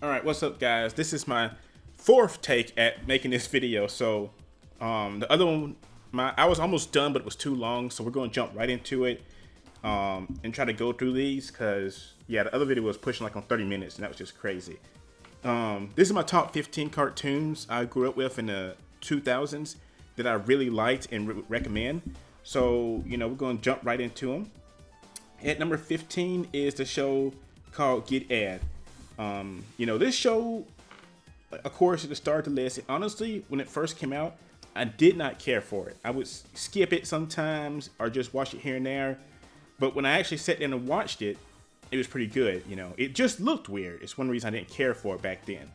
Alright, what's up guys? This is my fourth take at making this video. So the other one, I was almost done, but it was too long, so we're going to jump right into it and try to go through these, because yeah, the other video was pushing like on 30 minutes and that was just crazy. This is my top 15 cartoons I grew up with in the 2000s that I really liked and recommend. So, you know, we're going to jump right into them. At number 15 is the show called llyod. You know, this show, of course, at the start of the list, honestly, when it first came out, I did not care for it. I would skip it sometimes or just watch it here and there. But when I actually sat down and watched it, it was pretty good. You know, it just looked weird. It's one reason I didn't care for it back then.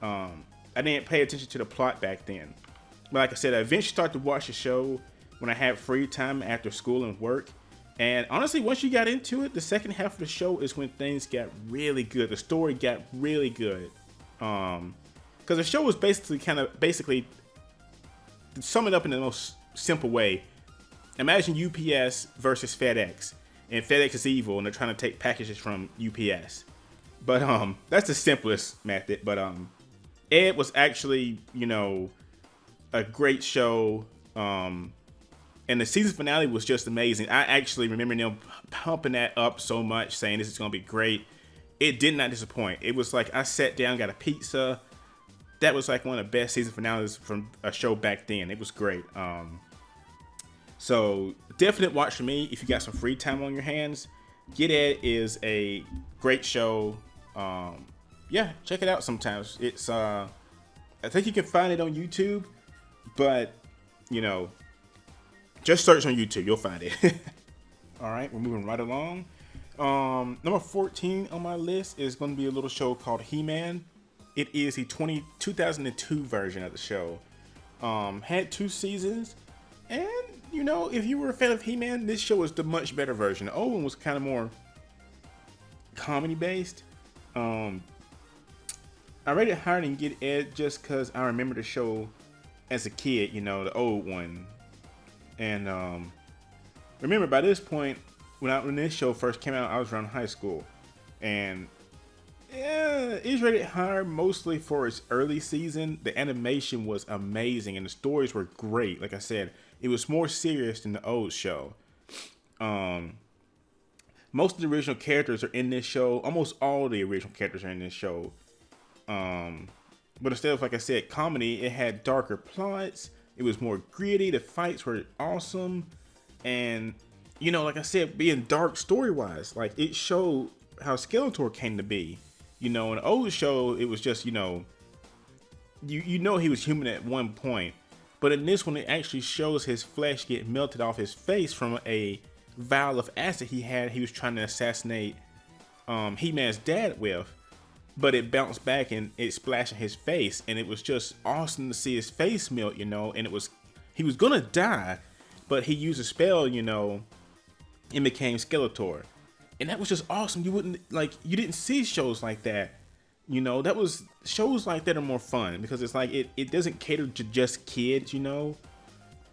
I didn't pay attention to the plot back then. But like I said, I eventually started to watch the show when I had free time after school and work. And honestly, once you got into it, the second half of the show is when things got really good. The story got really good. Because the show was basically sum it up in the most simple way. Imagine UPS versus FedEx, and FedEx is evil, and they're trying to take packages from UPS. But that's the simplest method. But Ed was actually, you know, a great show. And the season finale was just amazing. I actually remember them pumping that up so much, saying this is going to be great. It did not disappoint. It was like I sat down, got a pizza. That was like one of the best season finales from a show back then. It was great. So definite watch for me if you got some free time on your hands. llyod is a great show. Yeah, check it out sometimes. It's I think you can find it on YouTube, but you know, just search on YouTube, you'll find it. All right, we're moving right along. Number 14 on my list is going to be a little show called He-Man. It is the 2002 version of the show. Had 2 seasons, and you know, if you were a fan of He-Man, this show is the much better version. The old one was kind of more comedy based. I rated it higher than llyod just because I remember the show as a kid, you know, the old one. And remember, by this point, when this show first came out, I was around high school, and yeah, it's rated higher mostly for its early season. The animation was amazing, and the stories were great. Like I said, it was more serious than the old show. Most of the original characters are in this show. Almost all the original characters are in this show. But instead of, like I said, comedy, it had darker plots. It was more gritty. The fights were awesome. And, you know, like I said, being dark story-wise, like, it showed how Skeletor came to be. You know, in the old show, it was just, you know, you know he was human at one point. But in this one, it actually shows his flesh get melted off his face from a vial of acid he was trying to assassinate He-Man's dad with. But it bounced back and it splashed in his face, and it was just awesome to see his face melt, you know. And he was gonna die, but he used a spell, you know, and became Skeletor, and that was just awesome. You didn't see shows like that, you know. Shows like that are more fun because it's like it doesn't cater to just kids, you know,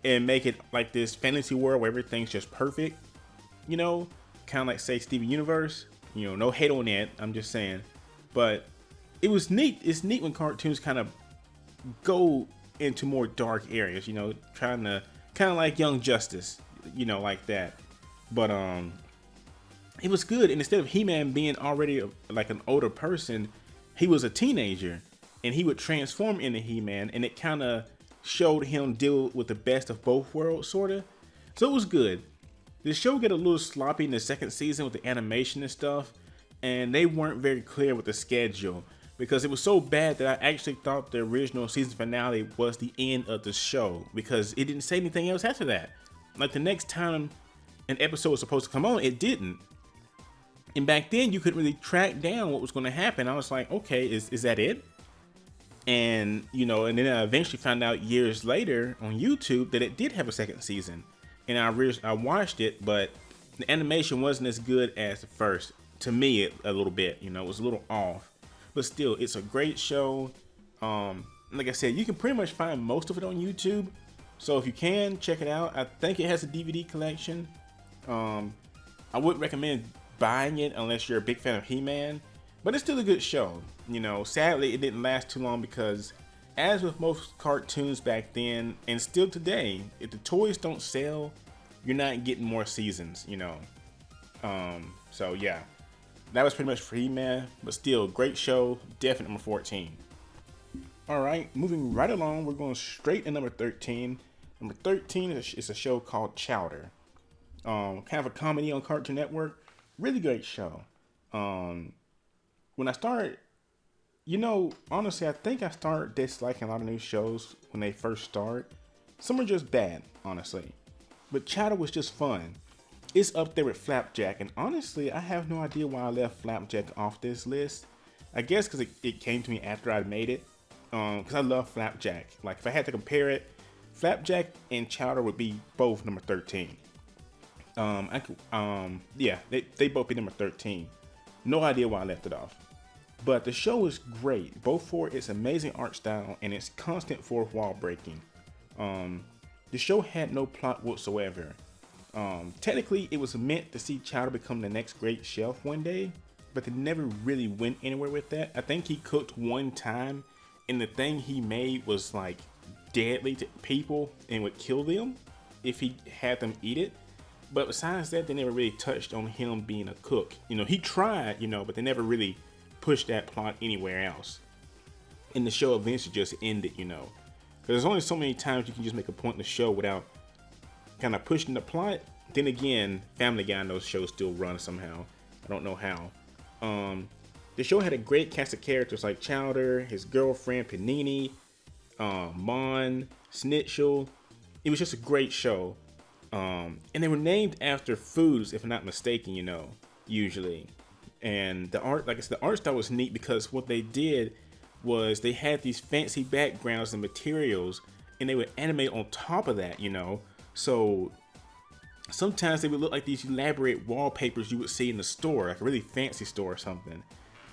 and make it like this fantasy world where everything's just perfect, you know, kind of like, say, Steven Universe. You know, no hate on that. I'm just saying. But it was neat. It's neat when cartoons kind of go into more dark areas, you know, trying to kind of like Young Justice, you know, like that. But it was good. And instead of He-Man being already like an older person, he was a teenager, and he would transform into He-Man, and it kind of showed him deal with the best of both worlds, sort of. So it was good. The show got a little sloppy in the second season with the animation and stuff. And they weren't very clear with the schedule, because it was so bad that I actually thought the original season finale was the end of the show, because it didn't say anything else after that. Like, the next time an episode was supposed to come on, it didn't. And back then, you couldn't really track down what was going to happen. I was like, okay, is that it? And, you know, and then I eventually found out years later on YouTube that it did have a second season. And I watched it, but the animation wasn't as good as the first. To me, a little bit, you know, it was a little off, but still, it's a great show. Like I said, you can pretty much find most of it on YouTube, so if you can, check it out. I think it has a DVD collection. I wouldn't recommend buying it unless you're a big fan of He-Man, But it's still a good show. Sadly, it didn't last too long because, as with most cartoons back then, and still today, if the toys don't sell, you're not getting more seasons, So yeah, that was pretty much for He-Man, but still, great show, definite number 14. All right, moving right along, we're going straight to number 13. Number 13 is a show called Chowder. Kind of a comedy on Cartoon Network. Really great show. When I started, honestly, I think I started disliking a lot of new shows when they first start. Some are just bad, honestly. But Chowder was just fun. It's up there with Flapjack, and honestly, I have no idea why I left Flapjack off this list. I guess because it came to me after I made it. Because I love Flapjack. Like, if I had to compare it, Flapjack and Chowder would be both number 13. Yeah, they both be number 13. No idea why I left it off. But the show is great, both for its amazing art style and its constant fourth wall breaking. The show had no plot whatsoever. Technically, it was meant to see Chowder become the next great chef one day, but they never really went anywhere with that. I think he cooked one time, and the thing he made was like deadly to people and would kill them if he had them eat it. But besides that, they never really touched on him being a cook. He tried, but they never really pushed that plot anywhere else. And the show eventually just ended, because there's only so many times you can just make a point in the show without kind of pushing the plot. Then again, Family Guy and those shows still run somehow. I don't know how. The show had a great cast of characters like Chowder, his girlfriend Panini, Mon, Snitchel. It was just a great show. And they were named after foods, if I'm not mistaken, usually. And the art, like I said, the art style was neat because what they did was they had these fancy backgrounds and materials, and they would animate on top of that, So sometimes they would look like these elaborate wallpapers you would see in the store, like a really fancy store or something.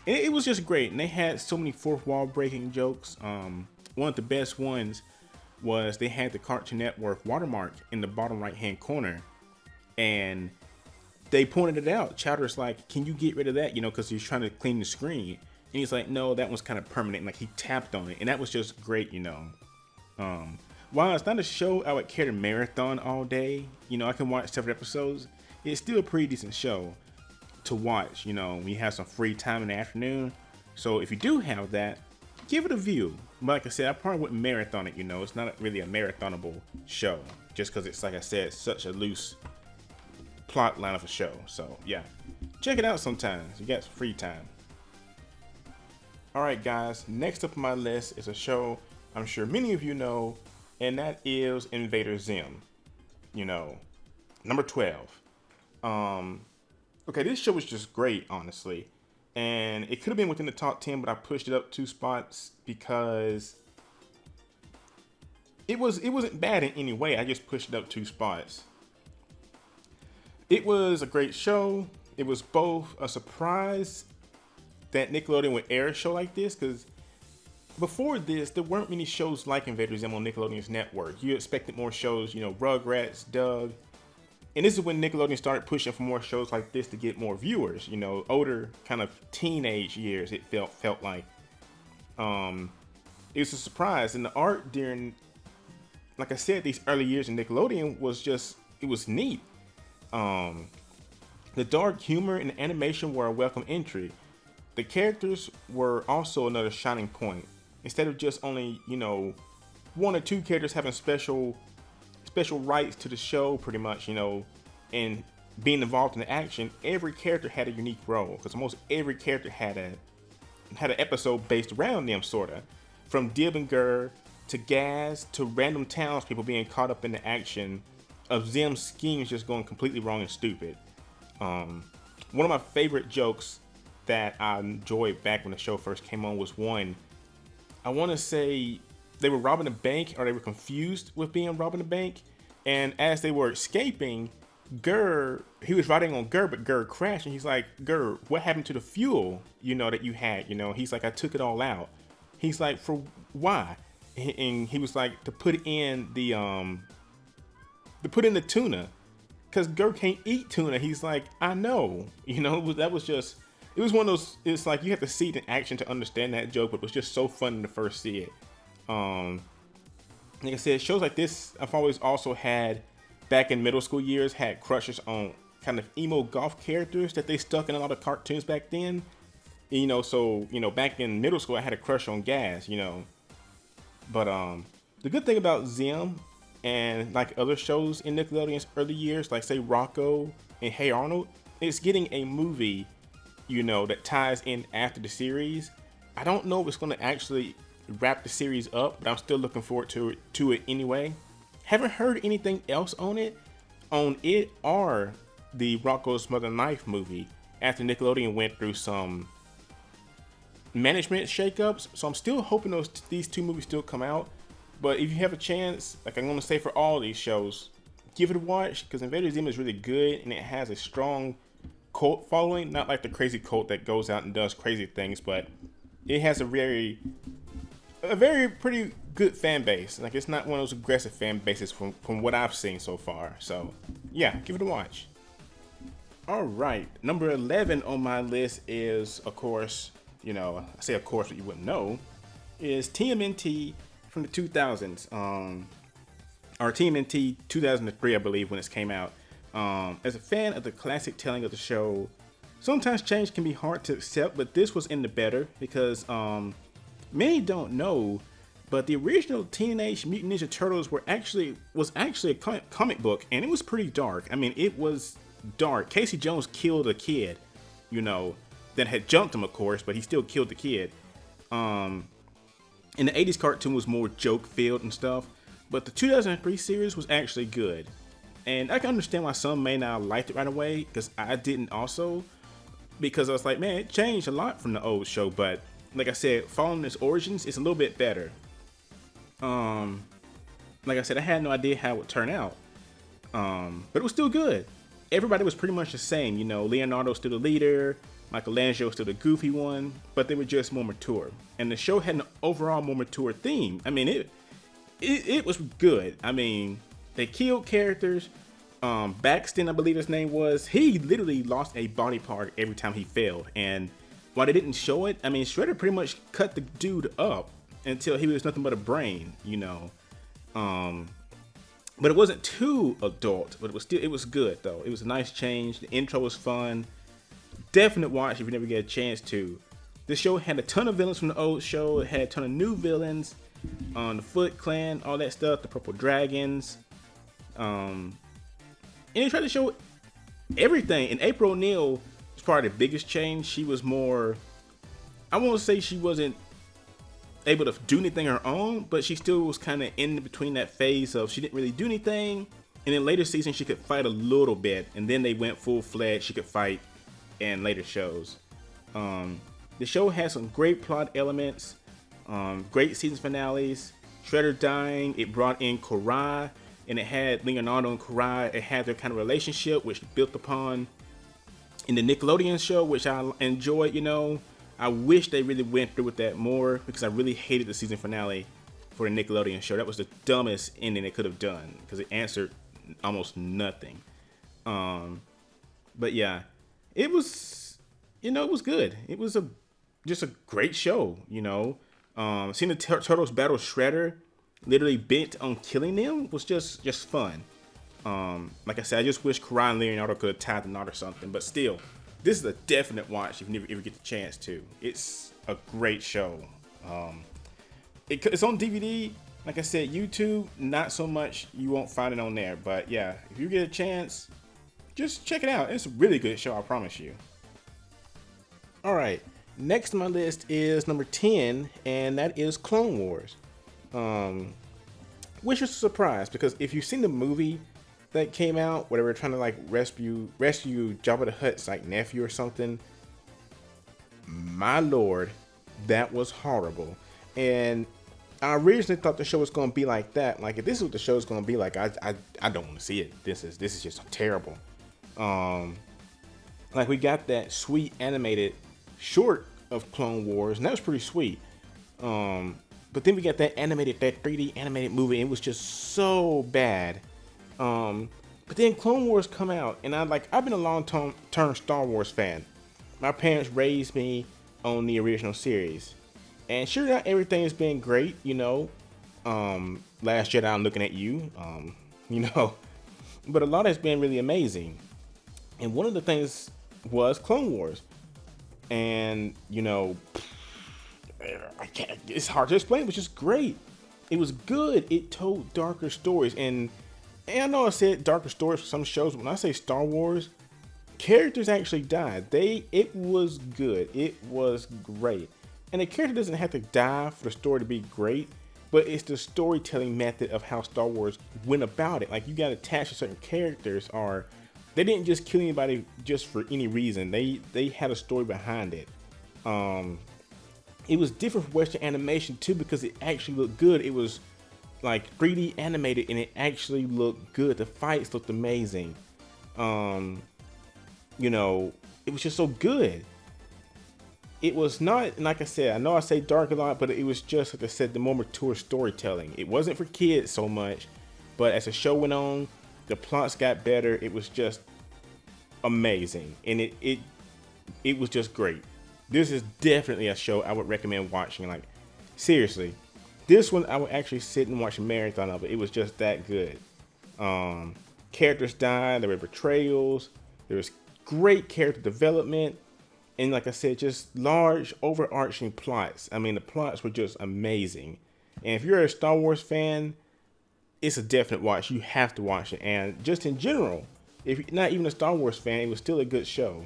And it was just great, and they had so many fourth wall breaking jokes. One of the best ones was they had the Cartoon Network watermark in the bottom right hand corner, and they pointed it out. Chowder's like, can you get rid of that, because he's trying to clean the screen, and he's like, no, that one's kind of permanent, and like he tapped on it, and that was just great. While it's not a show I would care to marathon all day, I can watch several episodes, it's still a pretty decent show to watch, when you have some free time in the afternoon. So if you do have that, give it a view. But like I said, I probably wouldn't marathon it, it's not really a marathonable show, just because it's, like I said, such a loose plot line of a show. So yeah, check it out sometimes. You got some free time. Alright guys, next up on my list is a show I'm sure many of you know, and that is Invader Zim. Number 12. Okay, this show was just great, honestly. And it could have been within the top 10, but I pushed it up 2 spots because it wasn't bad in any way. I just pushed it up 2 spots. It was a great show. It was both a surprise that Nickelodeon would air a show like this, because before this, there weren't many shows like Invader Zim on Nickelodeon's network. You expected more shows, Rugrats, Doug. And this is when Nickelodeon started pushing for more shows like this to get more viewers, older kind of teenage years, it felt like. It was a surprise. And the art during, like I said, these early years in Nickelodeon it was neat. The dark humor and the animation were a welcome entry. The characters were also another shining point. Instead of just only, 1 or 2 characters having special rights to the show, pretty much, and being involved in the action, every character had a unique role, because almost every character had an episode based around them, sorta. From Dib and Gur to Gaz to random townspeople being caught up in the action of Zim's schemes just going completely wrong and stupid. One of my favorite jokes that I enjoyed back when the show first came on was one. I want to say they were robbing a bank, or they were confused with being robbing a bank, and as they were escaping, he was riding on Gur, but Gur crashed, and he's like, Gur, what happened to the fuel, that you had, he's like, I took it all out. He's like, for why? And he was like, to put in the tuna, because Gur can't eat tuna. He's like, I know, that was just, it was one of those. It's like you have to see it in action to understand that joke, but it was just so fun to first see it. Like I said, shows like this I've always also had back in middle school years, had crushes on kind of emo golf characters that they stuck in a lot of cartoons back then. So back in middle school I had a crush on Gas, But the good thing about Zim and like other shows in Nickelodeon's early years, like say Rocco and Hey Arnold, it's getting a movie, that ties in after the series. I don't know if it's going to actually wrap the series up, but I'm still looking forward to it anyway. Haven't heard anything else on it or the Rocco's Mother Knife movie after Nickelodeon went through some management shakeups. So I'm still hoping these two movies still come out. But if you have a chance, like I'm going to say for all these shows, give it a watch, because Invader Zim is really good and it has a strong cult following. Not like the crazy cult that goes out and does crazy things, but it has a very pretty good fan base. Like it's not one of those aggressive fan bases from what I've seen so far. So yeah, give it a watch. All right, number 11 on my list is, of course, I say of course, but you wouldn't know, is TMNT from the 2000s, or TMNT 2003, I believe, when it came out. As a fan of the classic telling of the show, sometimes change can be hard to accept, but this was in the better because many don't know, but the original Teenage Mutant Ninja Turtles was actually a comic book, and it was pretty dark. I mean, it was dark. Casey Jones killed a kid, that had jumped him, of course, but he still killed the kid. And the 80s cartoon was more joke-filled and stuff, but the 2003 series was actually good. And I can understand why some may not have liked it right away, because I didn't also, because I was like, man, it changed a lot from the old show, but like I said, following its origins, it's a little bit better. Like I said, I had no idea how it would turn out, but it was still good. Everybody was pretty much the same, Leonardo's still the leader, Michelangelo still the goofy one, but they were just more mature. And the show had an overall more mature theme. I mean, it was good. I mean, they killed characters. Baxton, I believe his name was, he literally lost a body part every time he failed. And while they didn't show it, I mean, Shredder pretty much cut the dude up until he was nothing but a brain, But it wasn't too adult, but it was good though. It was a nice change. The intro was fun. Definite watch if you never get a chance to. This show had a ton of villains from the old show. It had a ton of new villains. The Foot Clan, all that stuff, the Purple Dragons. And it tried to show everything. And April O'Neil was probably the biggest change. She was more, I won't say she wasn't able to do anything on her own, but she still was kind of in between that phase of she didn't really do anything. And in later seasons, she could fight a little bit. And then they went full-fledged. She could fight in later shows. The show has some great plot elements, great season finales. Shredder dying, it brought in Karai, and it had Leonardo and Karai. It had their kind of relationship, which built upon in the Nickelodeon show, which I enjoyed. I wish they really went through with that more, because I really hated the season finale for the Nickelodeon show. That was the dumbest ending they could have done, because it answered almost nothing. But yeah, it was, it was good. It was just a great show, Seeing the Turtles battle Shredder, literally bent on killing them, was just fun. Like I said, I just wish Karai and Leonardo could have tied the knot or something, but still, this is a definite watch if you never ever get the chance to. It's a great show. It's on DVD. Like I said, YouTube, not so much. You won't find it on there, but yeah, if you get a chance, just check it out. It's a really good show, I promise you. All right, next on my list is number 10, and that is Clone Wars. Which is a surprise, because if you've seen the movie that came out where they were trying to like rescue Jabba the Hutt's like nephew or something, my lord, that was horrible. And I originally thought the show was going to be like that. Like, if this is what the show is going to be like, I don't want to see it. This is just terrible. Like, we got that sweet animated short of Clone Wars, and that was pretty sweet. But then we got that 3D animated movie, and it was just so bad. But then Clone Wars come out, and I've been a long-term Star Wars fan. my parents raised me on the original series. And sure, not everything has been great, you know. Last Jedi, I'm looking at you, you know. But a lot has been really amazing. And one of the things was Clone Wars. And, you know, it's hard to explain, it was just great. It was good. It told darker stories. And I know I said darker stories for some shows, but when I say Star Wars, characters actually died. It was good. It was great. And the character doesn't have to die for the story to be great, but it's the storytelling method of how Star Wars went about it. Like, you got attached to certain characters, or they didn't just kill anybody just for any reason. They had a story behind it. It was different from Western animation too, because it actually looked good. It was like 3D animated and it actually looked good. The fights looked amazing. You know, it was just so good. It was not, like I said, I know I say dark a lot, but it was just, like I said, the more mature storytelling. It wasn't for kids so much, but as the show went on, the plots got better. It was just amazing, and it was just great. This is definitely a show I would recommend watching. Like, seriously, this one I would actually sit and watch a marathon of it. It was just that good. Characters died, there were betrayals, there was great character development, and like I said, just large overarching plots. I mean, the plots were just amazing. And if you're a Star Wars fan, it's a definite watch. You have to watch it. And just in general, if you're not even a Star Wars fan, it was still a good show.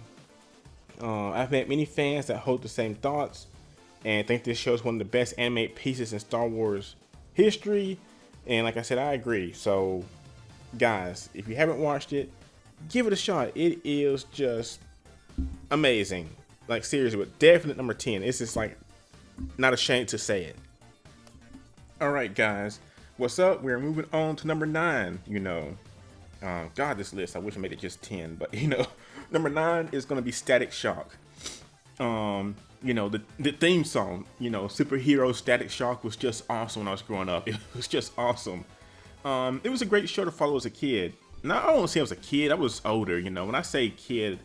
I've met many fans that hold the same thoughts and think this show is one of the best animated pieces in Star Wars history. And like I said, I agree. So, guys, if you haven't watched it, give it a shot. It is just amazing. Like, seriously, but definite number 10. It's just like, not ashamed to say it. All right, guys, what's up? We're moving on to number 9. You know, God, this list, I wish I made it just 10, but you know, number 9 is going to be Static Shock. You know, the theme song, you know, Superhero Static Shock was just awesome when I was growing up. It was just awesome. It was a great show to follow as a kid. Now, I don't want to say I was a kid. I was older, you know. When I say kid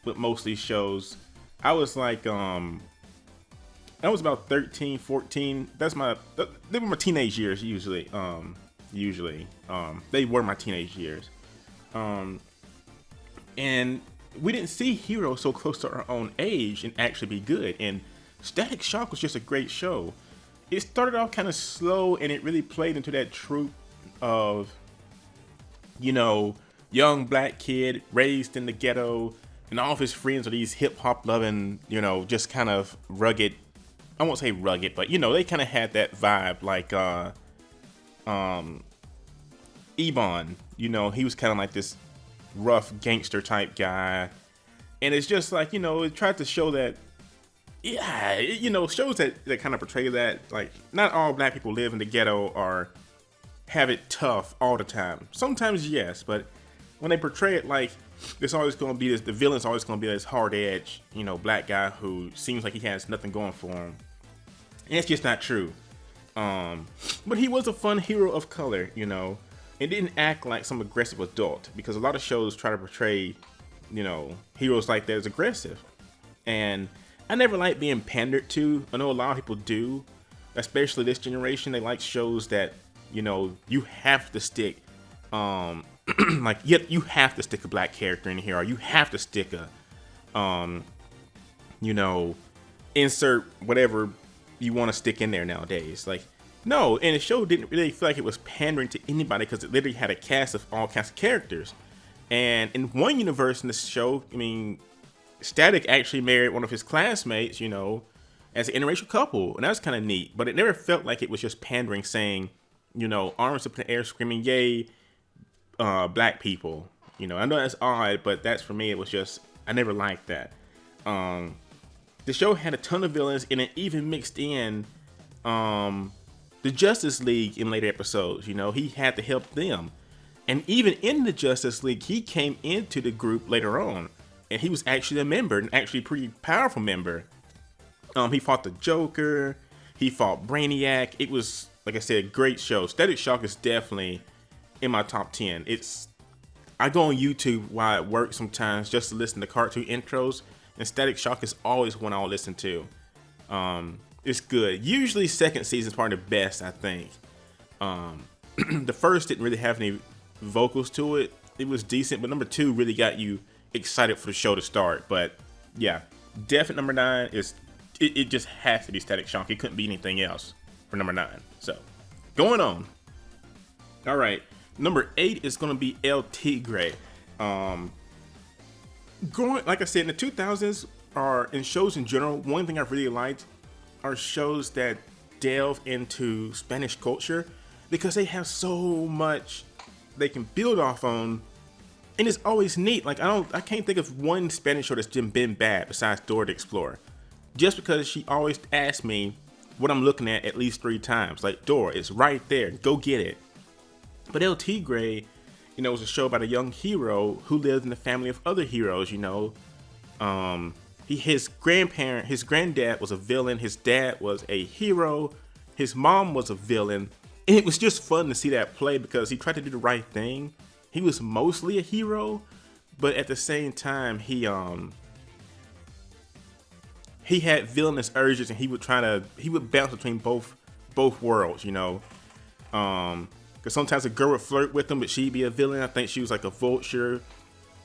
with most of these shows, I was like, I was about 13, 14. They were my teenage years usually. They were my teenage years. And we didn't see heroes so close to our own age and actually be good. And Static Shock was just a great show. It started off kind of slow, and it really played into that trope of, you know, young black kid raised in the ghetto, and all of his friends are these hip hop loving, you know, just kind of rugged. I won't say rugged, but you know, they kind of had that vibe, like Ebon. You know, he was kind of like this rough gangster type guy, and it's just like, you know, it tried to show that, yeah, it, you know, shows that kind of portray that, like, not all black people live in the ghetto or have it tough all the time. Sometimes yes, but when they portray it like there's always going to be this, the villain's always going to be this hard edge, you know, black guy who seems like he has nothing going for him, and it's just not true. But he was a fun hero of color, you know. It didn't act like some aggressive adult, because a lot of shows try to portray, you know, heroes like that as aggressive. And I never like being pandered to. I know a lot of people do, especially this generation. They like shows that, you know, you have to stick, like, you have to stick a black character in here, or you have to stick a, you know, insert whatever you want to stick in there nowadays. Like, no, and the show didn't really feel like it was pandering to anybody, because it literally had a cast of all kinds of characters. And in one universe in this show, I mean, Static actually married one of his classmates, you know, as an interracial couple, and that was kind of neat. But it never felt like it was just pandering, saying, you know, arms up in the air, screaming, "Yay, black people!" You know, I know that's odd, but that's, for me, it was just, I never liked that. The show had a ton of villains, and it even mixed in the Justice League in later episodes. You know, he had to help them. And even in the Justice League, he came into the group later on, and he was actually a member, and actually a pretty powerful member. He fought the Joker, he fought Brainiac. It was, like I said, a great show. Static Shock is definitely in my top 10. I go on YouTube while at work sometimes just to listen to cartoon intros, and Static Shock is always one I'll listen to. It's good. Usually second season is probably the best, I think. The first didn't really have any vocals to it. It was decent, but number 2 really got you excited for the show to start. But yeah, definite number 9 is, it just has to be Static Shock. It couldn't be anything else for number 9. So going on. All right, number 8 is gonna be El Tigre. Growing, like I said, in the 2000s, or in shows in general, one thing I really liked are shows that delve into Spanish culture, because they have so much they can build off on, and it's always neat. Like I can't think of one Spanish show that's been bad besides Dora the Explorer, just because she always asks me what I'm looking at least 3 times. Like, Dora, it's right there, go get it. But El Tigre, you know, was a show about a young hero who lived in a family of other heroes. You know, his granddad was a villain, his dad was a hero, his mom was a villain, and it was just fun to see that play because he tried to do the right thing. He was mostly a hero, but at the same time, he had villainous urges, and he would bounce between both worlds. You know, because sometimes a girl would flirt with him, but she'd be a villain. I think she was like a vulture.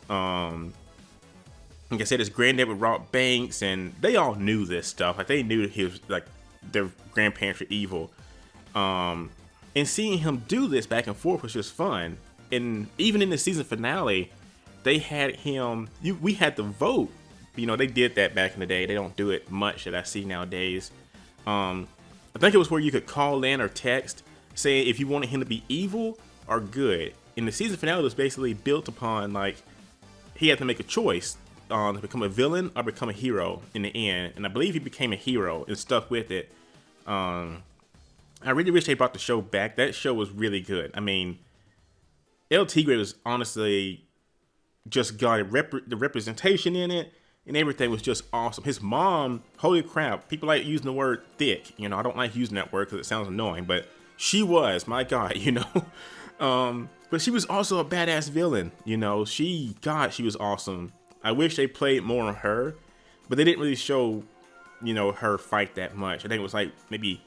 Like I said, his granddad would rob banks, and they all knew this stuff. Like, they knew he was, like, their grandparents were evil. And seeing him do this back and forth was just fun. And even in the season finale, they had him. We had to vote. You know, they did that back in the day. They don't do it much that I see nowadays. I think it was where you could call in or text, saying if you wanted him to be evil or good. And the season finale was basically built upon, like, he had to make a choice to become a villain or become a hero in the end. And I believe he became a hero and stuck with it. I really wish they brought the show back. That show was really good. I mean, El Tigre was honestly just got the representation in it, and everything was just awesome. His mom, holy crap, people like using the word thick. You know, I don't like using that word because it sounds annoying, but she was, my God, you know. But she was also a badass villain. You know, she was awesome. I wish they played more on her, but they didn't really show, you know, her fight that much. I think it was like maybe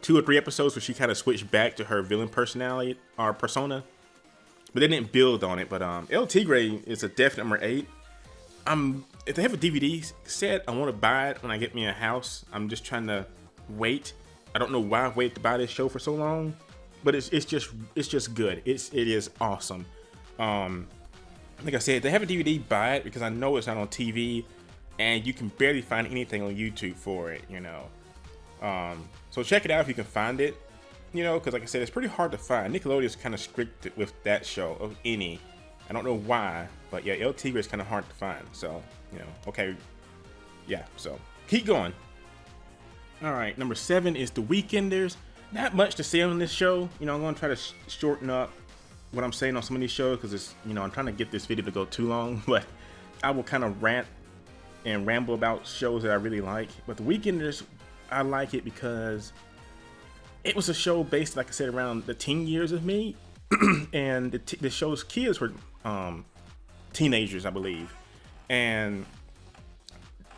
2 or 3 episodes where she kind of switched back to her villain personality or persona, but they didn't build on it. But El Tigre is a definite number 8. If they have a DVD set, I want to buy it when I get me a house. I'm just trying to wait. I don't know why I waited to buy this show for so long, but it's just good. It is awesome. Like I said, if they have a DVD, buy it, because I know it's not on TV, and you can barely find anything on YouTube for it, you know. So check it out if you can find it, you know, because like I said, it's pretty hard to find. Nickelodeon is kind of strict with that show, of any. I don't know why, but yeah, El Tigre is kind of hard to find. So, you know, okay, yeah, so keep going. All right, number 7 is The Weekenders. Not much to say on this show. You know, I'm going to try to shorten up what I'm saying on some of these shows, because it's, you know, I'm trying to get this video to go too long, but I will kind of rant and ramble about shows that I really like. But The Weekenders, I like it because it was a show based, like I said, around the teen years of me, and the show's kids were teenagers, I believe, and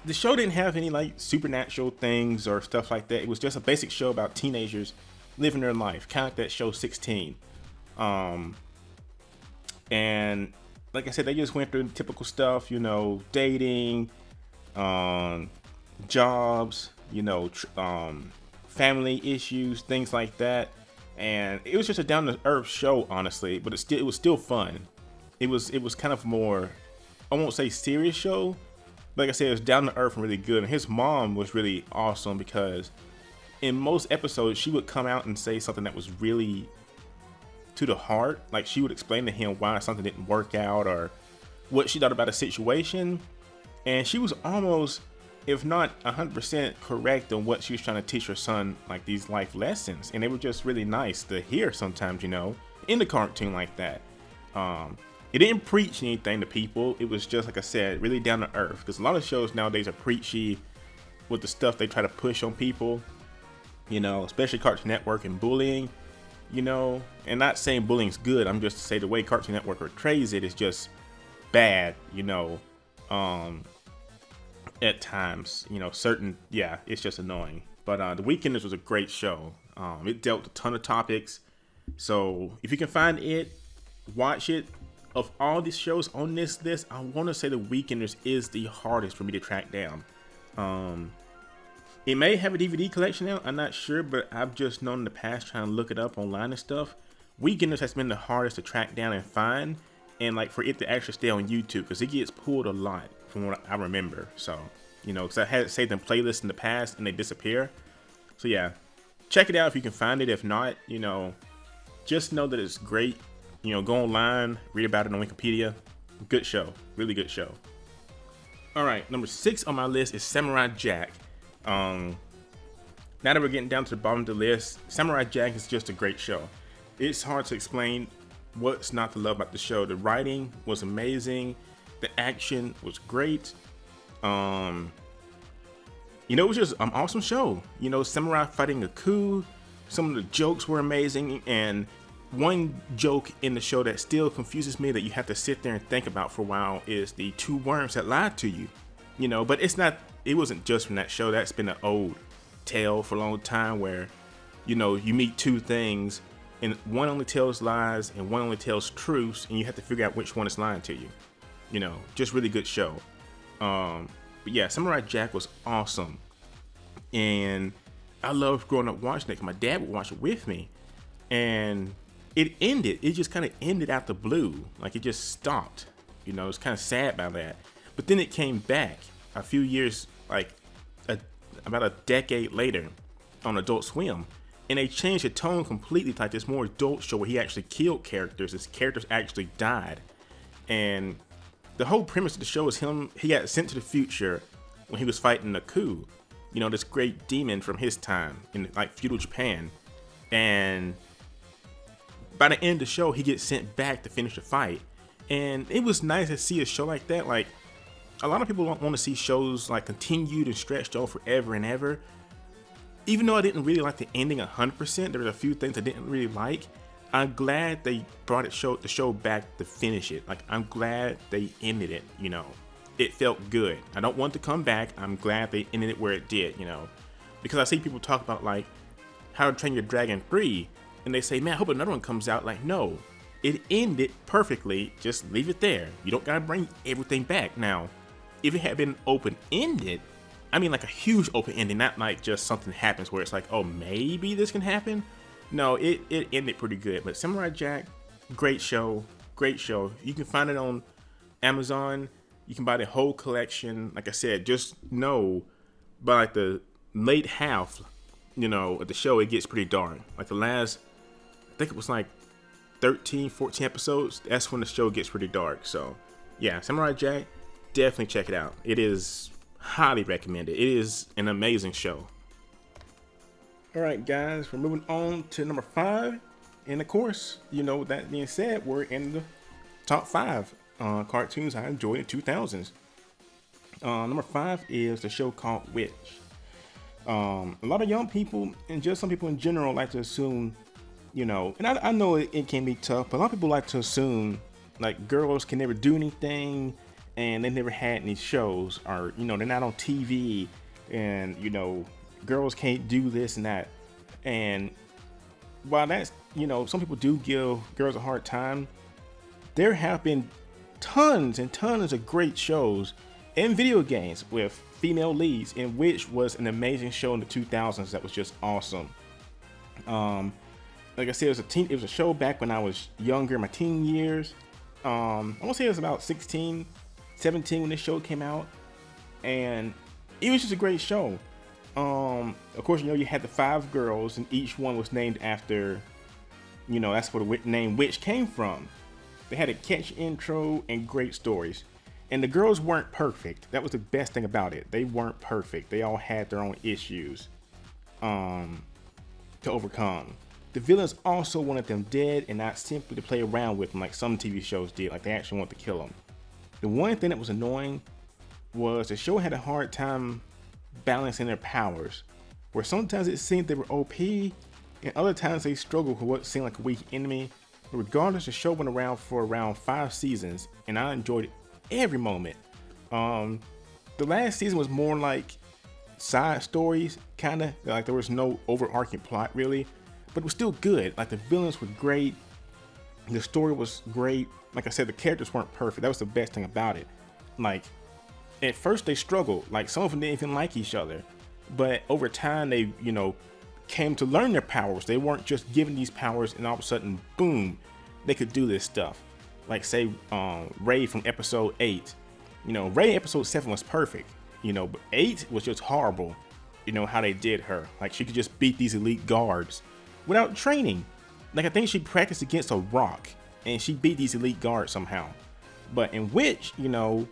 the show didn't have any like supernatural things or stuff like that. It was just a basic show about teenagers living their life, kind of like that show 16. And like I said, they just went through typical stuff, you know, dating, jobs, you know, family issues, things like that. And it was just a down to earth show, honestly, but it was still fun. It was kind of more, I won't say serious show, but like I said, it was down to earth and really good. And his mom was really awesome, because in most episodes she would come out and say something that was really to the heart. Like, she would explain to him why something didn't work out or what she thought about a situation, and she was almost, if not 100% correct on what she was trying to teach her son, like these life lessons. And they were just really nice to hear sometimes, you know, in the cartoon like that. It didn't preach anything to people. It was just, like I said, really down to earth, because a lot of shows nowadays are preachy with the stuff they try to push on people, you know, especially Cartoon Network and bullying. You know, and not saying bullying's good. I'm just to say the way Cartoon Network portrays it is just bad, you know. at times. You know, it's just annoying. But The Weekenders was a great show. It dealt with a ton of topics. So if you can find it, watch it. Of all these shows on this list, I want to say The Weekenders is the hardest for me to track down. It may have a DVD collection now, I'm not sure, but I've just known in the past trying to look it up online and stuff. Weekenders has been the hardest to track down and find, and like for it to actually stay on YouTube, because it gets pulled a lot from what I remember. So, you know, because I had saved in playlists in the past and they disappear. So yeah, check it out if you can find it. If not, you know, just know that it's great. You know, go online, read about it on Wikipedia. Good show, really good show. All right, number 6 on my list is Samurai Jack. Now that we're getting down to the bottom of the list, Samurai Jack is just a great show. It's hard to explain what's not to love about the show. The writing was amazing, the action was great. You know, it was just an awesome show. You know, samurai fighting a coup. Some of the jokes were amazing, and one joke in the show that still confuses me that you have to sit there and think about for a while is the 2 worms that lied to you. You know, but it wasn't just from that show. That's been an old tale for a long time where, you know, you meet 2 things and one only tells lies and one only tells truths, and you have to figure out which one is lying to you. You know, just really good show. But yeah, Samurai Jack was awesome. And I loved growing up watching it because my dad would watch it with me. And it just kind of ended out the blue. Like it just stopped. You know, it's kind of sad about that. But then it came back a few years, like about a decade later on Adult Swim. And they changed the tone completely to like this more adult show where he actually killed characters. His characters actually died. And the whole premise of the show is he got sent to the future when he was fighting a coup. You know, this great demon from his time in like feudal Japan. And by the end of the show, he gets sent back to finish the fight. And it was nice to see a show like that. Like, a lot of people don't want to see shows like continued and stretched out forever and ever. Even though I didn't really like the ending 100%, there were a few things I didn't really like. I'm glad they brought the show back to finish it. Like, I'm glad they ended it, you know. It felt good. I don't want it to come back. I'm glad they ended it where it did, you know. Because I see people talk about like How to Train Your Dragon 3, and they say, man, I hope another one comes out. Like, no, it ended perfectly. Just leave it there. You don't gotta bring everything back. Now, if it had been open-ended, I mean like a huge open ending, not like just something happens where it's like, oh, maybe this can happen. No, it ended pretty good. But Samurai Jack, great show, great show. You can find it on Amazon. You can buy the whole collection. Like I said, just know by like the late half, you know, of the show, it gets pretty dark. Like the last, I think it was like 13, 14 episodes. That's when the show gets pretty dark. So yeah, Samurai Jack, definitely check it out. It is highly recommended. It is an amazing show. All right, guys, we're moving on to number 5. And of course, you know, with that being said, we're in the top 5 cartoons I enjoyed in the 2000s. Number 5 is the show called Witch. A lot of young people and just some people in general like to assume, you know, and I know it can be tough, but a lot of people like to assume like girls can never do anything and they never had any shows, or, you know, they're not on TV, and, you know, girls can't do this and that. And while that's, you know, some people do give girls a hard time, there have been tons and tons of great shows and video games with female leads, in which was an amazing show in the 2000s that was just awesome. Like I said, it was a show back when I was younger, my teen years. I want to say it was about 16, 17 when this show came out, and it was just a great show. Of course, you know, you had the 5 girls, and each one was named after, you know, that's where the name Witch came from. They had a catchy intro and great stories. And the girls weren't perfect. That was the best thing about it. They weren't perfect. They all had their own issues to overcome. The villains also wanted them dead and not simply to play around with them like some TV shows did. Like they actually wanted to kill them. The one thing that was annoying was the show had a hard time balancing their powers, where sometimes it seemed they were OP and other times they struggled with what seemed like a weak enemy. But regardless, the show went for around 5 seasons, and I enjoyed every moment. the last season was more like side stories, kind of like there was no overarching plot really, but it was still good. Like the villains were great, the story was great. Like I said, the characters weren't perfect. That was the best thing about it. Like at first they struggled, like some of them didn't even like each other, but over time they, you know, came to learn their powers. They weren't just given these powers and all of a sudden, boom, they could do this stuff. Like say Ray from episode 8. You know, Ray episode 7 was perfect, you know, but 8 was just horrible. You know, how they did her. Like she could just beat these elite guards without training. Like I think she practiced against a rock and she beat these elite guards somehow. But in Witch, you know,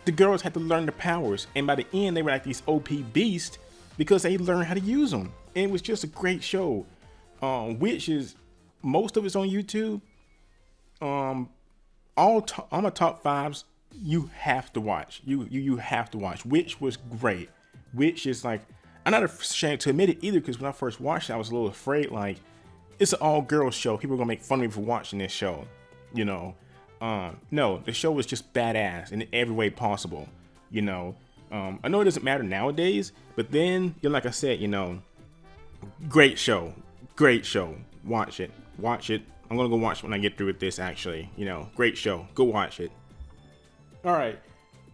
the girls had to learn the powers, and by the end they were like these OP beasts because they learned how to use them. And it was just a great show. Witch is, most of it's on YouTube. All my top 5s you have to watch. You have to watch. Witch was great. Witch is like, I'm not ashamed to admit it either, because when I first watched it, I was a little afraid, like, it's an all-girls show. People are gonna make fun of me for watching this show, you know. No, the show was just badass in every way possible, you know. I know it doesn't matter nowadays, but then, you know, like I said, you know, great show. Watch it. I'm gonna go watch it when I get through with this, actually. You know, great show. Go watch it. Alright,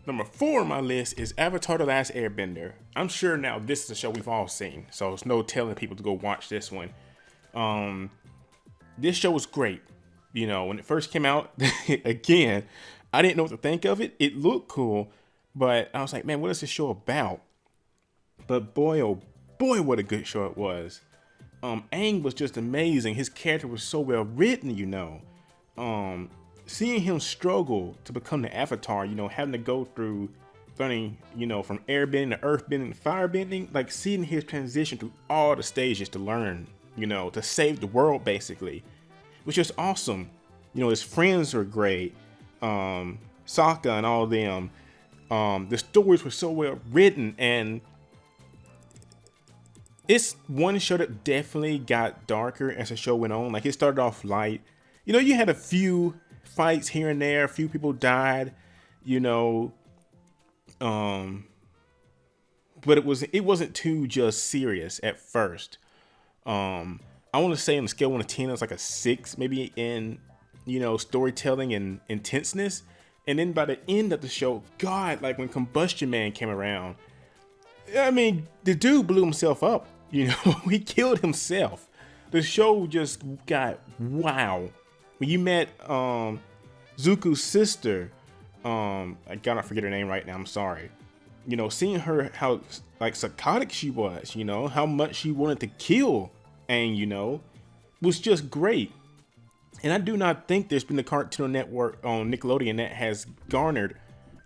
number 4 on my list is Avatar: The Last Airbender. I'm sure now this is a show we've all seen, so it's no telling people to go watch this one. This show was great. You know, when it first came out, again, I didn't know what to think of it. It looked cool, but I was like, man, what is this show about? But boy, oh boy, what a good show it was. Aang was just amazing. His character was so well written, you know. Seeing him struggle to become the Avatar, you know, having to go through learning, you know, from airbending to earthbending to firebending, like seeing his transition through all the stages to learn, you know, to save the world basically, which is awesome. You know, his friends are great. Sokka and all of them. The stories were so well written, and it's one show that definitely got darker as the show went on. Like it started off light. You know, you had a few fights here and there, a few people died, you know, but it wasn't too just serious at first. I want to say on a scale of 1 to 10, it's like a 6, maybe in, you know, storytelling and intenseness. And then by the end of the show, God, like when Combustion Man came around, I mean, the dude blew himself up, you know, he killed himself. The show just got wow. When you met Zuko's sister, I gotta forget her name right now, I'm sorry. You know, seeing her, how like psychotic she was, you know, how much she wanted to kill Aang, you know, was just great. And I do not think there's been a Cartoon Network on Nickelodeon that has garnered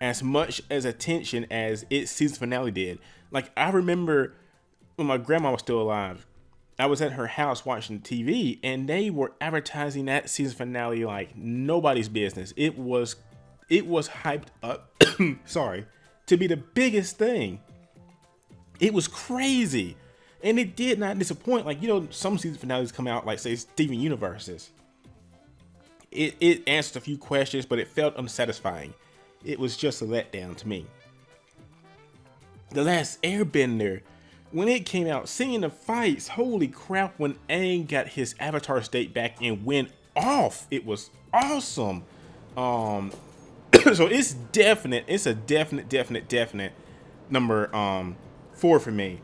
as much as attention as its season finale did. Like, I remember when my grandma was still alive, I was at her house watching TV, and they were advertising that season finale like nobody's business. It was hyped up, sorry, to be the biggest thing. It was crazy, and it did not disappoint. Like, you know, some season finales come out like, say, Steven Universe's. It answered a few questions, but it felt unsatisfying. It was just a letdown to me. The Last Airbender, when it came out, seeing the fights, holy crap, when Aang got his avatar state back and went off, it was awesome. So it's a definite number 4 for me.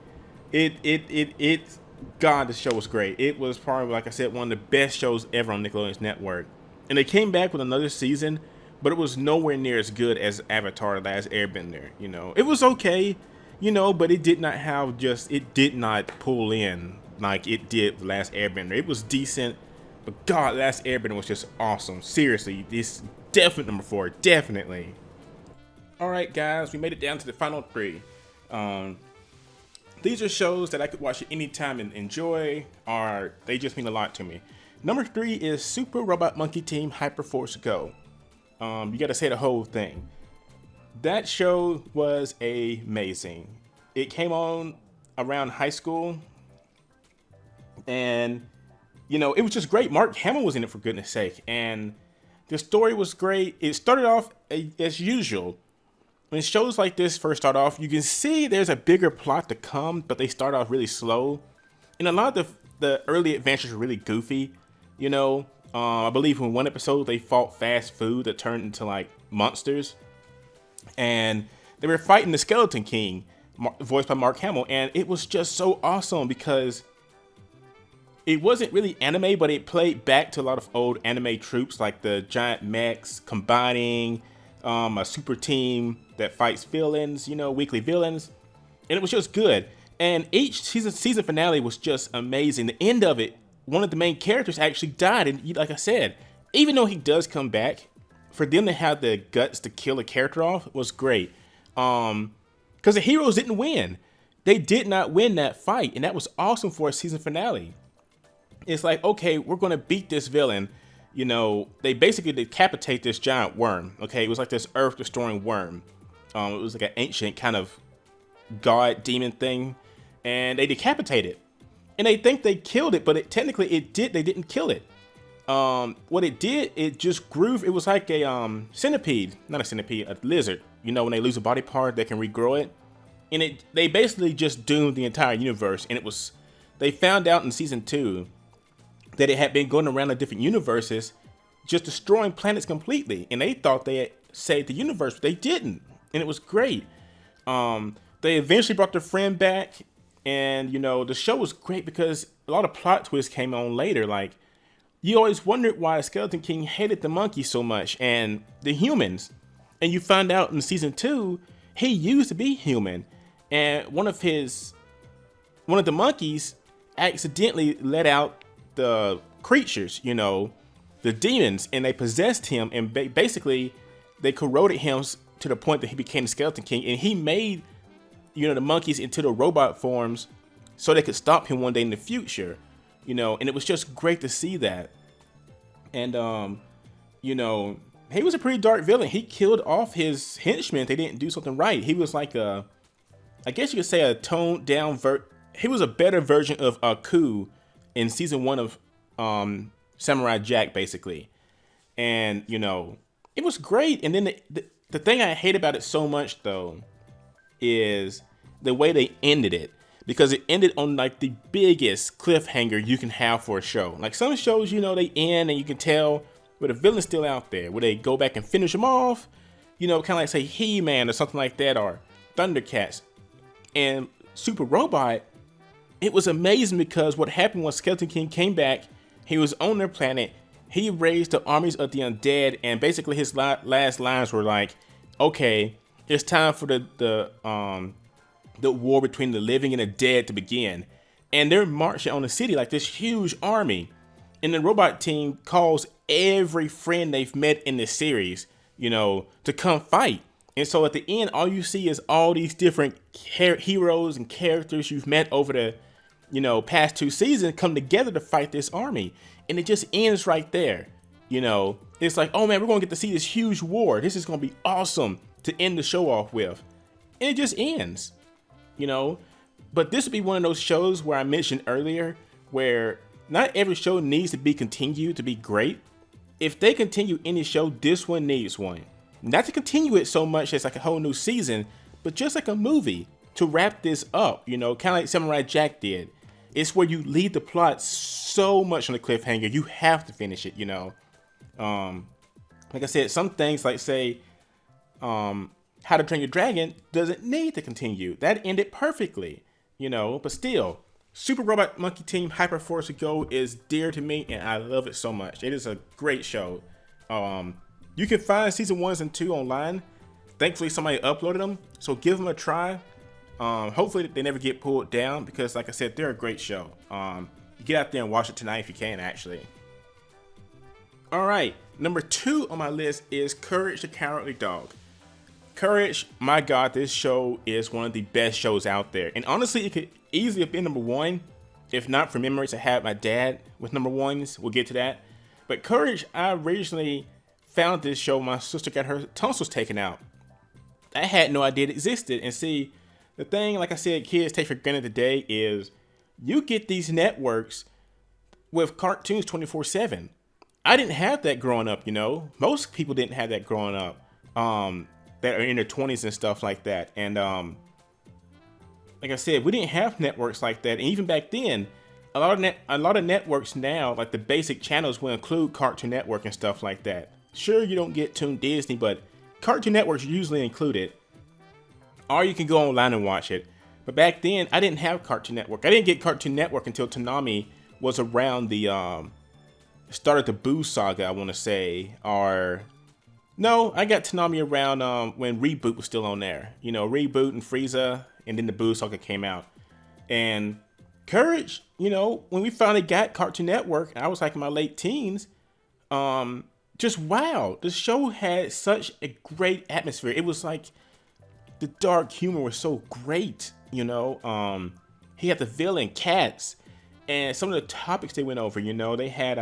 God, the show was great. It was probably, like I said, one of the best shows ever on Nickelodeon's network. And they came back with another season, but it was nowhere near as good as Avatar: The Last Airbender. You know, it was okay, you know, but it did not pull in like it did The Last Airbender. It was decent, but God, Last Airbender was just awesome. Seriously, this definitely number 4, definitely. All right, guys, we made it down to the final 3. These are shows that I could watch at any time and enjoy, or they just mean a lot to me. Number 3 is Super Robot Monkey Team Hyperforce Go. You gotta say the whole thing. That show was amazing. It came on around high school, and you know, it was just great. Mark Hamill was in it, for goodness sake, and the story was great. It started off as usual. when shows like this first start off, you can see there's a bigger plot to come, but they start off really slow. And a lot of the early adventures are really goofy, you know. I believe in one episode they fought fast food that turned into like monsters, and they were fighting the Skeleton King, voiced by Mark Hamill, and it was just so awesome because it wasn't really anime, but it played back to a lot of old anime tropes, like the giant mechs combining, a super team that fights villains, you know, weekly villains, and it was just good. And each season finale was just amazing. The end of it, one of the main characters actually died, and like I said, even though he does come back, for them to have the guts to kill a character off was great. Because the heroes didn't win. They did not win that fight, and that was awesome for a season finale. It's like, okay, we're gonna beat this villain. You know, they basically decapitate this giant worm. Okay, it was like this earth-destroying worm. It was like an ancient kind of god demon thing, and they decapitate it. And they think they killed it, but technically they didn't kill it. What it did, it just grew. It was like a centipede, not a centipede, a lizard. You know, when they lose a body part, they can regrow it. And they basically just doomed the entire universe. And they found out in season 2 that it had been going around the different universes, just destroying planets completely. And they thought they had saved the universe, but they didn't. And it was great. They eventually brought their friend back. And, you know, the show was great because a lot of plot twists came on later. Like, you always wondered why Skeleton King hated the monkeys so much and the humans. And you find out in season 2, he used to be human. And one of the monkeys accidentally let out the creatures, you know, the demons, and they possessed him. And basically, they corroded him to the point that he became the Skeleton King. And he made, you know, the monkeys into the robot forms so they could stop him one day in the future, you know. And it was just great to see that. And you know, he was a pretty dark villain. He killed off his henchmen. They didn't do something right. He was like I guess you could say a toned down he was a better version of Aku in season 1 of Samurai Jack, basically. And you know, it was great. And then the thing I hate about it so much though is the way they ended it, because it ended on like the biggest cliffhanger you can have for a show. Like some shows, you know, they end and you can tell where the villain's still out there, where they go back and finish them off, you know, kind of like say He-Man or something like that, or Thundercats. And Super Robot, it was amazing because what happened was Skeleton King came back, he was on their planet, he raised the armies of the undead, and basically his last lines were like, okay, it's time for the war between the living and the dead to begin. And they're marching on the city like this huge army. And the robot team calls every friend they've met in this series, you know, to come fight. And so at the end, all you see is all these different heroes and characters you've met over the, you know, past 2 seasons come together to fight this army. And it just ends right there. You know, it's like, oh man, we're going to get to see this huge war. This is going to be awesome to end the show off with. And it just ends, you know. But this would be one of those shows where I mentioned earlier where not every show needs to be continued to be great. If they continue any show, this one needs one. Not to continue it so much as like a whole new season, but just like a movie to wrap this up, you know, kind of like Samurai Jack did. It's where you lead the plot so much on the cliffhanger, you have to finish it, you know. Like I said, some things like say, How to Train Your Dragon doesn't need to continue. That ended perfectly, you know, but still, Super Robot Monkey Team Hyperforce Go is dear to me and I love it so much. It is a great show. You can find season 1 and 2 online. Thankfully, somebody uploaded them, so give them a try. Hopefully they never get pulled down because, like I said, they're a great show. Get out there and watch it tonight if you can, actually. All right, number 2 on my list is Courage the Cowardly Dog. Courage, my God, this show is one of the best shows out there. And honestly, it could easily have been number 1, if not for memories I had my dad with number 1s. We'll get to that. But Courage, I originally found this show, my sister got her tonsils taken out. I had no idea it existed. And see, the thing, like I said, kids take for granted today is you get these networks with cartoons 24/7. I didn't have that growing up, you know. Most people didn't have that growing up. that are in their 20s and stuff like that. And like I said, we didn't have networks like that. And even back then, a lot of networks now, like the basic channels, will include Cartoon Network and stuff like that. Sure, you don't get Toon Disney, but Cartoon Network's usually included, or you can go online and watch it. But back then, I didn't have Cartoon Network. I didn't get Cartoon Network until Toonami was around the start of the Boo saga, I want to say. Or no, I got Toonami around when Reboot was still on there. You know, Reboot and Frieza, and then the Boo saga came out. And Courage, you know, when we finally got Cartoon Network, I was like in my late teens. Just wow, the show had such a great atmosphere. It was like the dark humor was so great, you know. He had the villain Cats, and some of the topics they went over, you know, they had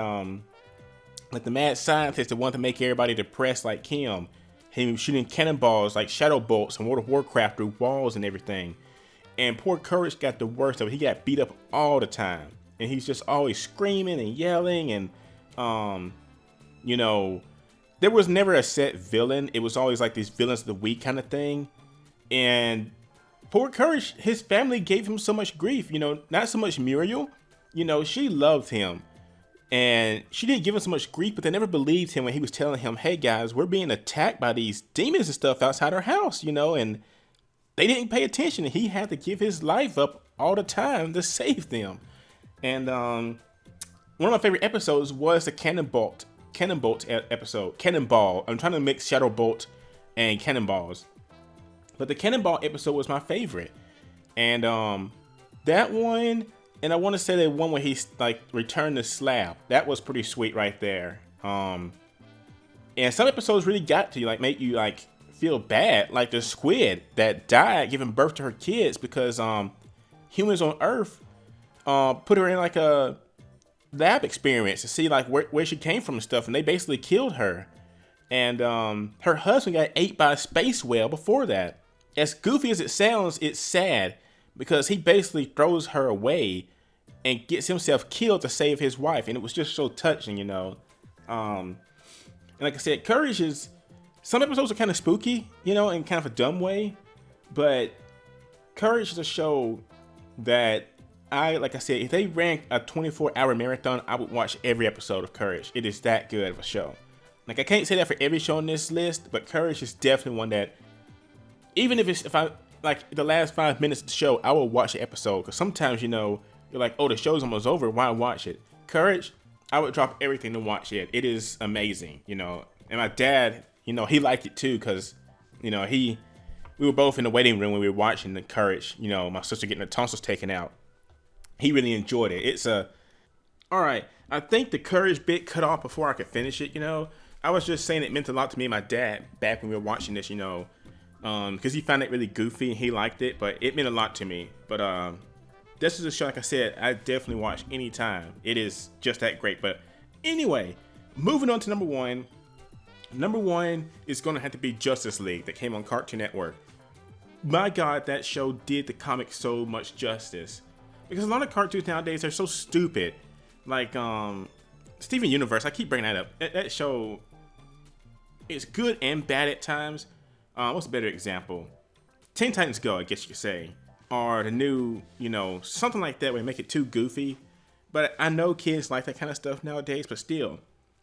like the mad scientist that wanted to make everybody depressed like him. Him shooting cannonballs like shadow bolts in World of Warcraft through walls and everything. And poor Courage got the worst of it. He got beat up all the time, and he's just always screaming and yelling. And you know, there was never a set villain. It was always like these villains of the week kind of thing. And poor Courage, his family gave him so much grief. You know, not so much Muriel. You know, she loved him, and she didn't give him so much grief, but they never believed him when he was telling him, "Hey guys, we're being attacked by these demons and stuff outside our house," you know, and they didn't pay attention, and he had to give his life up all the time to save them. And one of my favorite episodes was the Cannonball episode. Cannonball. I'm trying to mix Shadow Bolt and Cannonballs, but the Cannonball episode was my favorite. And that one, and I want to say the one where he like returned the slab. That was pretty sweet right there. And some episodes really got to you, like make you like feel bad, like the squid that died giving birth to her kids because humans on Earth put her in like a lab experience to see like where she came from and stuff, and they basically killed her. And her husband got ate by a space whale before that. As goofy as it sounds, it's sad because he basically throws her away and gets himself killed to save his wife, and it was just so touching, you know. And like I said, Courage is, some episodes are kind of spooky, you know, in kind of a dumb way, but Courage is a show that like I said, if they ran a 24-hour marathon, I would watch every episode of Courage. It is that good of a show. Like, I can't say that for every show on this list, but Courage is definitely one that, even if I, like, the last 5 minutes of the show, I will watch the episode, because sometimes, you know, you're like, oh, the show's almost over, why watch it? Courage, I would drop everything to watch it. It is amazing, you know, and my dad, you know, he liked it too, because, you know, we were both in the waiting room when we were watching the Courage, you know, my sister getting her tonsils taken out. He really enjoyed it. All right, I think the Courage bit cut off before I could finish it, you know. I was just saying it meant a lot to me and my dad back when we were watching this, you know, because he found it really goofy and he liked it, but it meant a lot to me. But this is a show, like I said, I definitely watch anytime. It is just that great. But anyway, moving on to number one. Number one is going to have to be Justice League that came on Cartoon Network. My God, that show did the comic so much justice. Because a lot of cartoons nowadays are so stupid. Like, Steven Universe, I keep bringing that up. That show is good and bad at times. What's a better example? Teen Titans Go, I guess you could say. Or the new, you know, something like that where they make it too goofy. But I know kids like that kind of stuff nowadays, but still.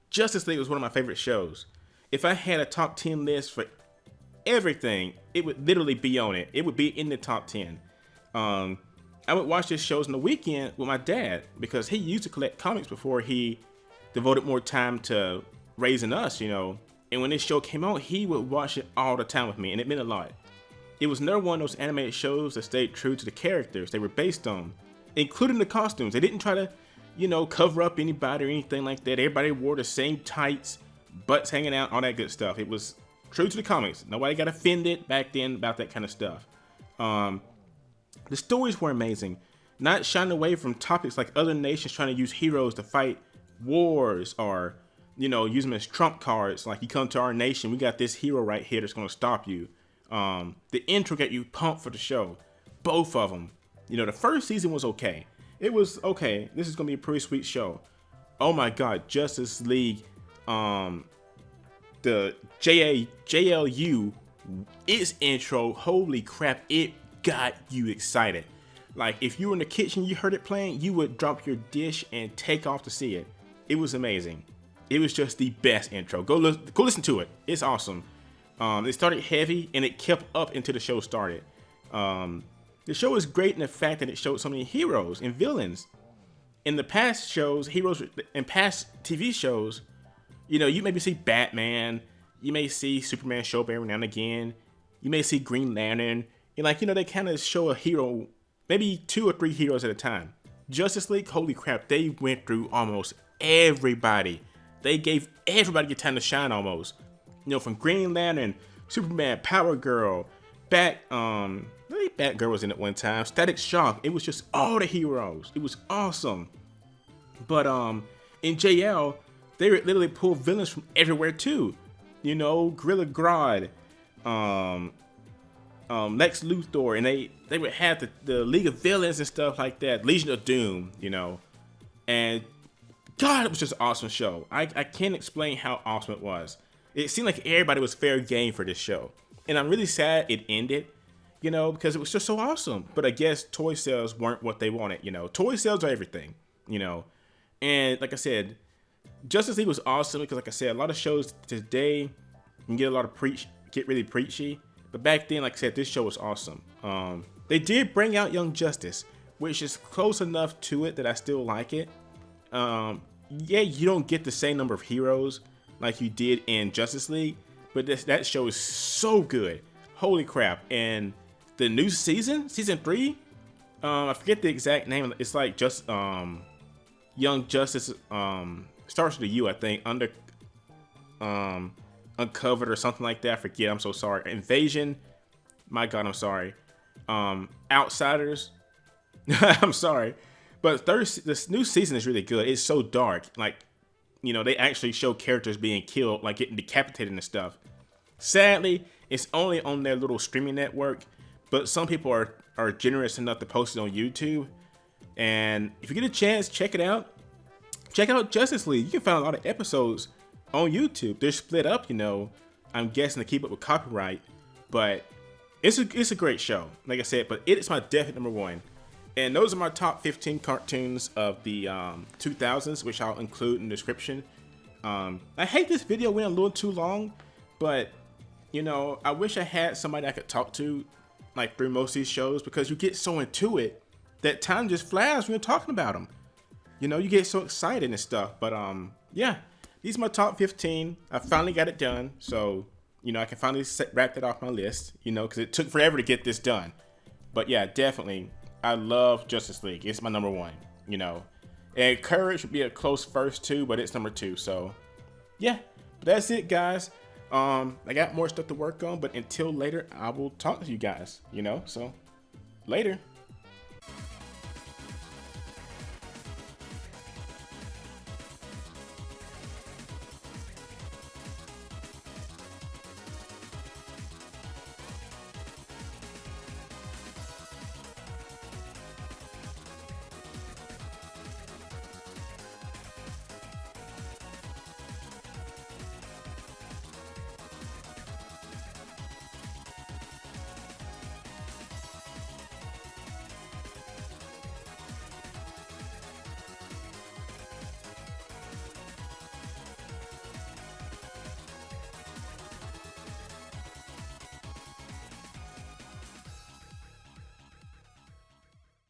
Justice League was one of my favorite shows. If I had a top 10 list for everything, it would literally be on it. It would be in the top 10. I would watch these shows on the weekend with my dad because he used to collect comics before he devoted more time to raising us, you know. And when this show came out, he would watch it all the time with me, and it meant a lot. It was another one of those animated shows that stayed true to the characters they were based on, including the costumes. They didn't try to, you know, cover up anybody or anything like that. Everybody wore the same tights, butts hanging out, all that good stuff. It was true to the comics. Nobody got offended back then about that kind of stuff. The stories were amazing, not shying away from topics like other nations trying to use heroes to fight wars or, you know, use them as trump cards. Like, you come to our nation, we got this hero right here that's going to stop you. The intro got you pumped for the show. Both of them. You know, the first season was okay. It was okay. This is going to be a pretty sweet show. Oh my God, Justice League, the JLU its intro, holy crap, it got you excited. Like, if you were in the kitchen, you heard it playing, you would drop your dish and take off to see it. It was amazing. It was just the best intro. Go listen to it. It's awesome. It started heavy and it kept up until the show started. The show is great in the fact that it showed so many heroes and villains. In the past shows, in past TV shows, you know, you maybe see Batman, you may see Superman show up every now and again, you may see Green Lantern, and like, you know, they kind of show a hero, maybe 2 or 3 heroes at a time. Justice League, holy crap, they went through almost everybody. They gave everybody a time to shine almost. You know, from Green Lantern, Superman, Power Girl, Batgirl was in it one time, Static Shock. It was just all the heroes. It was awesome. But in JL, they would literally pull villains from everywhere too. You know, Gorilla Grodd, Lex Luthor, and they would have the League of Villains and stuff like that, Legion of Doom, you know. And God, it was just an awesome show. I can't explain how awesome it was. It seemed like everybody was fair game for this show. And I'm really sad it ended, you know, because it was just so awesome. But I guess toy sales weren't what they wanted, you know. Toy sales are everything, you know. And like I said, Justice League was awesome because, like I said, a lot of shows today can get a lot of get really preachy. But back then, like I said, this show was awesome. They did bring out Young Justice, which is close enough to it that I still like it. Yeah, you don't get the same number of heroes like you did in Justice League, but that show is so good. Holy crap. And the new season 3, I forget the exact name. It's like just Young Justice starts with a U, I think. Uncovered or something like that. I forget. I'm so sorry. Invasion. My God, I'm sorry. Outsiders. I'm sorry. But this new season is really good. It's so dark. Like, you know, they actually show characters being killed, like getting decapitated and stuff. Sadly, it's only on their little streaming network, but some people are generous enough to post it on YouTube. And if you get a chance, check it out. Check out Justice League. You can find a lot of episodes on YouTube. They're split up, you know, I'm guessing to keep up with copyright, but it's a great show, like I said. But it is my definite number 1. And those are my top 15 cartoons of the 2000s, which I'll include in the description. I hate this video went a little too long, but, you know, I wish I had somebody I could talk to, like, through most of these shows, because you get so into it that time just flies when you're talking about them. You know, you get so excited and stuff. But, yeah, these are my top 15. I finally got it done, so, you know, I can finally wrap that off my list, you know, because it took forever to get this done. But, yeah, definitely. I love Justice League. It's my number 1, you know. And Courage would be a close first 2, but it's number 2. So, yeah. But that's it, guys. I got more stuff to work on, but until later, I will talk to you guys, you know. So, later.